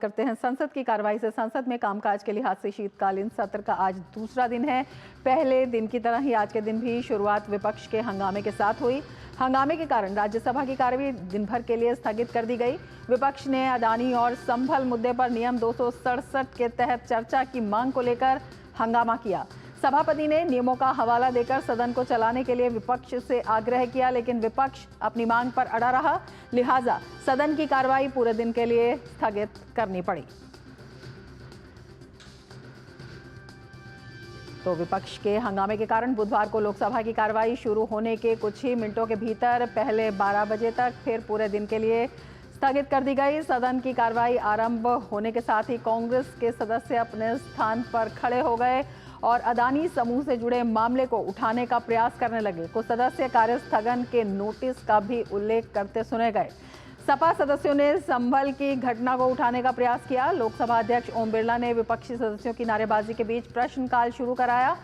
करते हैं संसद की कार्रवाई से। संसद में कामकाज के लिहाज से शीतकालीन सत्र का आज दूसरा दिन है। पहले दिन की तरह ही आज के दिन भी शुरुआत विपक्ष के हंगामे के साथ हुई। हंगामे के कारण राज्यसभा की कार्यवाही दिन भर के लिए स्थगित कर दी गई। विपक्ष ने अदानी और संभल मुद्दे पर नियम 267 के तहत चर्चा की मांग को लेकर हंगामा किया। सभापति ने नियमों का हवाला देकर सदन को चलाने के लिए विपक्ष से आग्रह किया, लेकिन विपक्ष अपनी मांग पर अड़ा रहा। लिहाजा सदन की कार्रवाई पूरे दिन के लिए स्थगित करनी पड़ी। तो विपक्ष के हंगामे के कारण बुधवार को लोकसभा की कार्रवाई शुरू होने के कुछ ही मिनटों के भीतर पहले 12 बजे तक फिर पूरे दिन के लिए स्थगित कर दी गई। सदन की कार्रवाई आरंभ होने के साथ ही कांग्रेस के सदस्य अपने स्थान पर खड़े हो गए और अदानी समूह से जुड़े मामले को उठाने का प्रयास करने लगे। कुछ सदस्य कार्य स्थगन के नोटिस का भी उल्लेख करते सुने गए। सपा सदस्यों ने संभल की घटना को उठाने का प्रयास किया। लोकसभा अध्यक्ष ओम बिरला ने विपक्षी सदस्यों की नारेबाजी के बीच प्रश्नकाल शुरू कराया।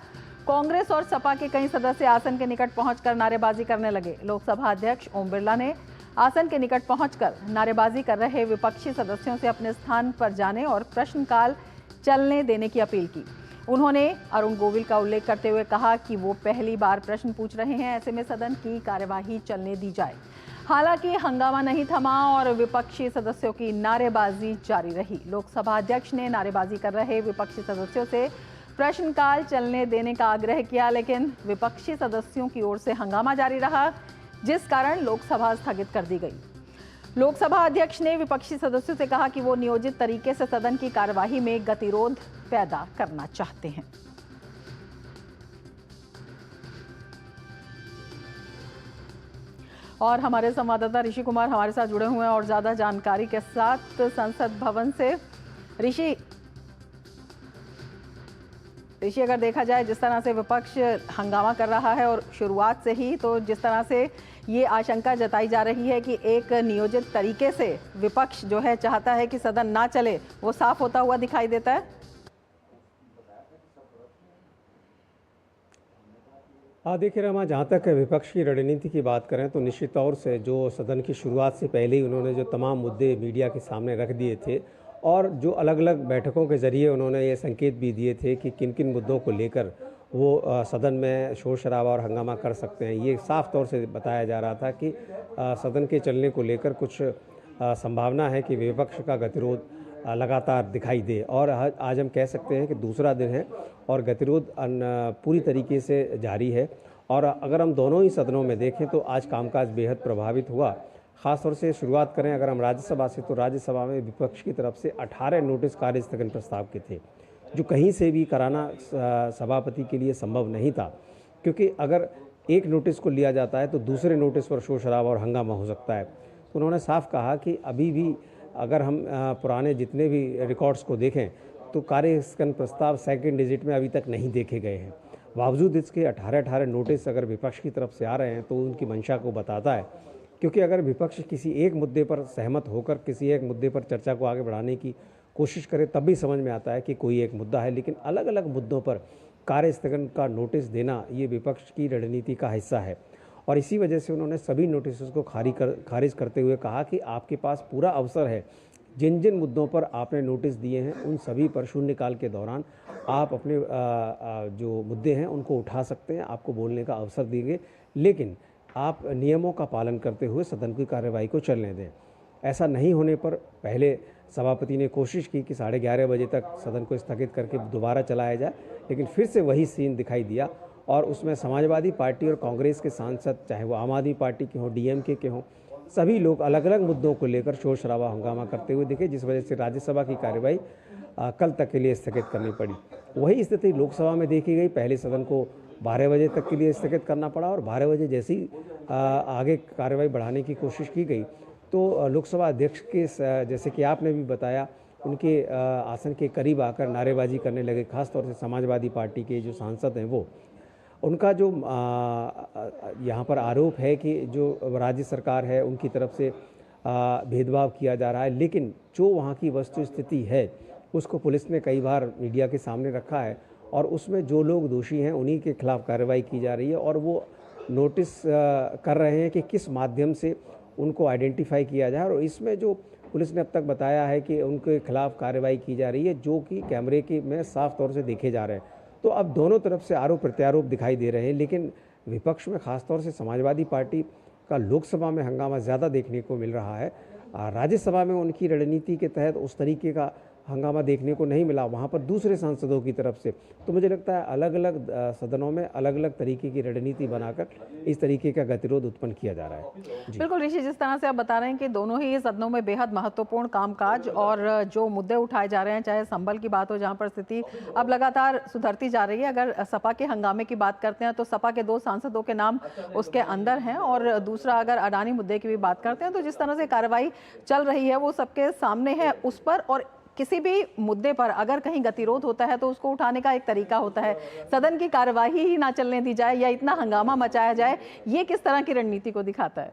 कांग्रेस और सपा के कई सदस्य आसन के निकट पहुंचकर नारेबाजी करने लगे। लोकसभा अध्यक्ष ओम बिरला ने आसन के निकट पहुंचकर नारेबाजी कर रहे विपक्षी सदस्यों से अपने स्थान पर जाने और प्रश्नकाल चलने देने की अपील की। उन्होंने अरुण गोविल का उल्लेख करते हुए कहा कि वो पहली बार प्रश्न पूछ रहे हैं, ऐसे में सदन की कार्यवाही चलने दी जाए। हालांकि हंगामा नहीं थमा और विपक्षी सदस्यों की नारेबाजी जारी रही। लोकसभा अध्यक्ष ने नारेबाजी कर रहे विपक्षी सदस्यों से प्रश्नकाल चलने देने का आग्रह किया, लेकिन विपक्षी सदस्यों की ओर से हंगामा जारी रहा, जिस कारण लोकसभा स्थगित कर दी गई। लोकसभा अध्यक्ष ने विपक्षी सदस्यों से कहा कि वो नियोजित तरीके से सदन की कार्यवाही में गतिरोध पैदा करना चाहते हैं। और हमारे संवाददाता ऋषि कुमार हमारे साथ जुड़े हुए हैं और ज्यादा जानकारी के साथ संसद भवन से। ऋषि, अगर देखा जाए जिस तरह से विपक्ष हंगामा कर रहा है और शुरुआत से ही, तो जिस तरह से ये आशंका जताई जा रही है कि एक नियोजित तरीके से विपक्ष जो है चाहता है कि सदन ना चले, वो साफ होता हुआ दिखाई देता है। देखिए रमा, जहाँ तक विपक्ष की रणनीति की बात करें तो निश्चित तौर से जो सदन की शुरुआत से पहले ही उन्होंने जो तमाम मुद्दे मीडिया के सामने रख दिए थे और जो अलग अलग बैठकों के जरिए उन्होंने ये संकेत भी दिए थे कि किन किन मुद्दों को लेकर वो सदन में शोर शराबा और हंगामा कर सकते हैं, ये साफ तौर से बताया जा रहा था कि सदन के चलने को लेकर कुछ संभावना है कि विपक्ष का गतिरोध लगातार दिखाई दे। और आज हम कह सकते हैं कि दूसरा दिन है और गतिरोध पूरी तरीके से जारी है। और अगर हम दोनों ही सदनों में देखें तो आज कामकाज बेहद प्रभावित हुआ। ख़ासतौर से शुरुआत करें अगर हम राज्यसभा से, तो राज्यसभा में विपक्ष की तरफ से 18 नोटिस कार्य स्थगन प्रस्ताव के थे, जो कहीं से भी कराना सभापति के लिए संभव नहीं था, क्योंकि अगर एक नोटिस को लिया जाता है तो दूसरे नोटिस पर शोर शराबा और हंगामा हो सकता है। तो उन्होंने साफ कहा कि अभी भी अगर हम पुराने जितने भी रिकॉर्ड्स को देखें तो कार्य स्थगन प्रस्ताव सेकंड डिजिट में अभी तक नहीं देखे गए हैं। बावजूद इसके 18 नोटिस अगर विपक्ष की तरफ से आ रहे हैं तो उनकी मंशा को बताता है, क्योंकि अगर विपक्ष किसी एक मुद्दे पर सहमत होकर किसी एक मुद्दे पर चर्चा को आगे बढ़ाने की कोशिश करे तब भी समझ में आता है कि कोई एक मुद्दा है, लेकिन अलग अलग मुद्दों पर कार्य स्थगन का नोटिस देना ये विपक्ष की रणनीति का हिस्सा है। और इसी वजह से उन्होंने सभी नोटिस को खारिज करते हुए कहा कि आपके पास पूरा अवसर है, जिन जिन मुद्दों पर आपने नोटिस दिए हैं उन सभी पर शून्यकाल के दौरान आप अपने जो मुद्दे हैं उनको उठा सकते हैं, आपको बोलने का अवसर देंगे, लेकिन आप नियमों का पालन करते हुए सदन की कार्यवाही को चलने दें। ऐसा नहीं होने पर पहले सभापति ने कोशिश की कि 11:30 बजे तक सदन को स्थगित करके दोबारा चलाया जाए, लेकिन फिर से वही सीन दिखाई दिया और उसमें समाजवादी पार्टी और कांग्रेस के सांसद, चाहे वो आम आदमी पार्टी के हों, डीएमके के हों, सभी लोग अलग अलग मुद्दों को लेकर शोर शराबा हंगामा करते हुए दिखे, जिस वजह से राज्यसभा की कार्यवाही कल तक के लिए स्थगित करनी पड़ी। वही स्थिति लोकसभा में देखी गई। पहले सदन को 12 बजे तक के लिए स्थगित करना पड़ा और 12 बजे जैसे ही आगे कार्यवाही बढ़ाने की कोशिश की गई तो लोकसभा अध्यक्ष के, जैसे कि आपने भी बताया, उनके आसन के करीब आकर नारेबाजी करने लगे। खासतौर से समाजवादी पार्टी के जो सांसद हैं वो, उनका जो यहाँ पर आरोप है कि जो राज्य सरकार है उनकी तरफ से भेदभाव किया जा रहा है, लेकिन जो वहाँ की वस्तु स्थिति है उसको पुलिस ने कई बार मीडिया के सामने रखा है और उसमें जो लोग दोषी हैं उन्हीं के खिलाफ कार्रवाई की जा रही है और वो नोटिस कर रहे हैं कि किस माध्यम से उनको आइडेंटिफाई किया जाए। और इसमें जो पुलिस ने अब तक बताया है कि उनके खिलाफ कार्रवाई की जा रही है, जो कि कैमरे के में साफ तौर से देखे जा रहे हैं। तो अब दोनों तरफ से आरोप प्रत्यारोप दिखाई दे रहे हैं, लेकिन विपक्ष में खासतौर से समाजवादी पार्टी का लोकसभा में हंगामा ज़्यादा देखने को मिल रहा है। राज्यसभा में उनकी रणनीति के तहत उस तरीके का हंगामा देखने को नहीं मिला, वहाँ पर दूसरे सांसदों की तरफ से। तो मुझे लगता है अलग अलग सदनों में अलग अलग तरीके की रणनीति बनाकर इस तरीके का गतिरोध उत्पन्न किया जा रहा है। बिल्कुल ऋषि, जिस तरह से आप बता रहे हैं कि दोनों ही सदनों में बेहद महत्वपूर्ण कामकाज और जो मुद्दे उठाए जा रहे हैं, चाहे संभल की बात हो जहां पर स्थिति अब लगातार सुधरती जा रही है। अगर सपा के हंगामे की बात करते हैं तो सपा के 2 सांसदों के नाम उसके अंदर हैं, और दूसरा अगर अडानी मुद्दे की भी बात करते हैं तो जिस तरह से कार्रवाई चल रही है वो सबके सामने है उस पर। और किसी भी मुद्दे पर अगर कहीं गतिरोध होता है तो उसको उठाने का एक तरीका होता है, सदन की कार्यवाही ही ना चलने दी जाए या इतना हंगामा मचाया जाए। ये किस तरह की रणनीति को दिखाता है?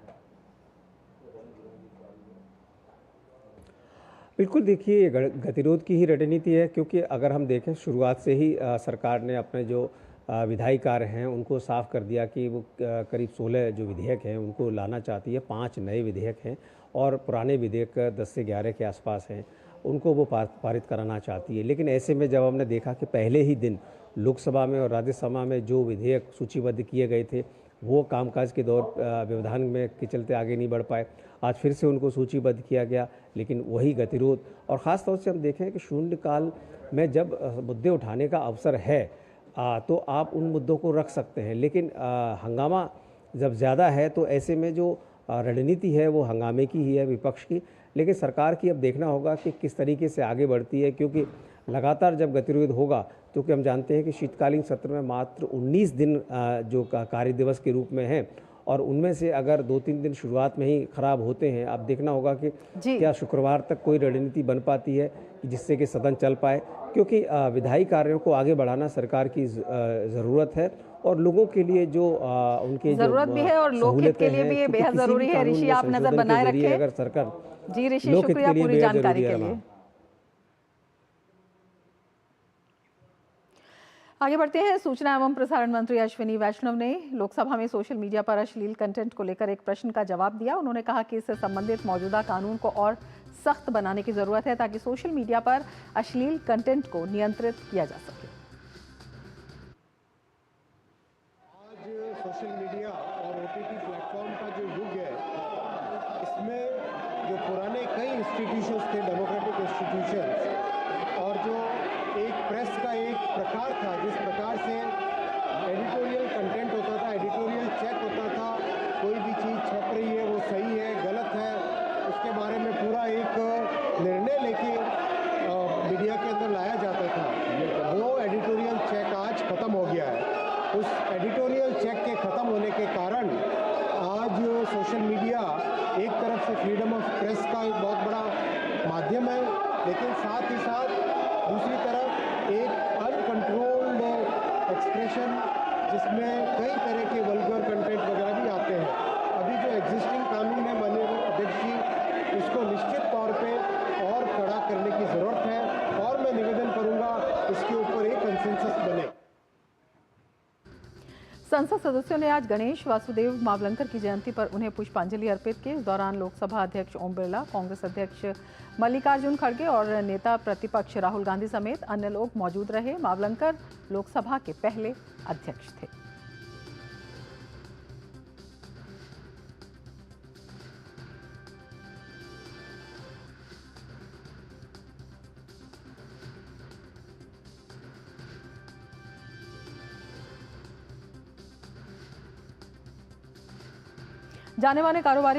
बिल्कुल, देखिए ये गतिरोध की ही रणनीति है, क्योंकि अगर हम देखें शुरुआत से ही सरकार ने अपने जो विधायी कार्य हैं उनको साफ कर दिया कि वो करीब 16 जो विधेयक हैं उनको लाना चाहती है। 5 नए विधेयक हैं और पुराने विधेयक 10 से 11 के आसपास हैं, उनको वो पारित कराना चाहती है। लेकिन ऐसे में जब हमने देखा कि पहले ही दिन लोकसभा में और राज्यसभा में जो विधेयक सूचीबद्ध किए गए थे वो कामकाज के दौर व्यवधान में के चलते आगे नहीं बढ़ पाए, आज फिर से उनको सूचीबद्ध किया गया, लेकिन वही गतिरोध। और ख़ास तौर से हम देखें कि शून्यकाल में जब मुद्दे उठाने का अवसर है तो आप उन मुद्दों को रख सकते हैं, लेकिन हंगामा जब ज़्यादा है तो ऐसे में जो रणनीति है वो हंगामे की ही है, विपक्ष की। लेकिन सरकार की अब देखना होगा कि किस तरीके से आगे बढ़ती है, क्योंकि लगातार जब गतिरोध होगा, क्योंकि हम जानते हैं कि शीतकालीन सत्र में मात्र 19 दिन जो कार्य दिवस के रूप में हैं, और उनमें से अगर 2-3 दिन शुरुआत में ही खराब होते हैं, अब देखना होगा कि क्या शुक्रवार तक कोई रणनीति बन पाती है जिससे कि सदन चल पाए, क्योंकि विधायी कार्यों को आगे बढ़ाना सरकार की ज़रूरत है और लोगों के लिए जो उनके ज़रूरत भी है और लोकहित के लिए भी ये बेहद ज़रूरी है। ऋषि, आप नज़र बनाए रखें। अगर सरकार जी ऋषि, शुक्रिया पूरी जानकारी के लिए। आगे बढ़ते हैं। सूचना एवं प्रसारण मंत्री अश्विनी वैष्णव ने लोकसभा में सोशल मीडिया पर अश्लील कंटेंट को लेकर एक प्रश्न का जवाब दिया। उन्होंने कहा कि इससे संबंधित मौजूदा कानून को और सख्त बनाने की जरूरत है ताकि सोशल मीडिया पर अश्लील कंटेंट को नियंत्रित किया जा सके। आज सोशल मीडिया और ओटीटी प्लेटफॉर्म का जो युग है, इसमें जो पुराने कई इंस्टीट्यूशंस थे, डेमोक्रेटिक इंस्टीट्यूशंस, और जो एक प्रेस का एक प्रकार था जिस प्रकार से एडिटोरियल कंटेंट होता था, एडिटोरियल चेक होता था, कोई भी चीज़ छप रही है वो सही है गलत है उसके बारे में पूरा एक निर्णय लेके मीडिया के अंदर लाया जाता था, वो एडिटोरियल चेक आज ख़त्म हो गया है। उस एडिटोरियल चेक के ख़त्म होने के कारण आज सोशल मीडिया एक तरफ से फ्रीडम ऑफ प्रेस का एक बहुत बड़ा माध्यम है, लेकिन साथ ही साथ दूसरी तरफ एक अनकंट्रोल्ड एक्सप्रेशन जिसमें कई तरह के वल्गर कंटेंट वगैरह भी आते हैं। अभी जो एग्जिस्टिंग कानून है माननीय अध्यक्ष जी, उसको निश्चित तौर पे और कड़ा करने की ज़रूरत है और मैं निवेदन करूंगा इसके ऊपर एक कंसेंसस बने। संसद सदस्यों ने आज गणेश वासुदेव मावलंकर की जयंती पर उन्हें पुष्पांजलि अर्पित की। इस दौरान लोकसभा अध्यक्ष ओम बिरला, कांग्रेस अध्यक्ष मल्लिकार्जुन खड़गे और नेता प्रतिपक्ष राहुल गांधी समेत अन्य लोग मौजूद रहे। मावलंकर लोकसभा के पहले अध्यक्ष थे। जाने माने कारोबारी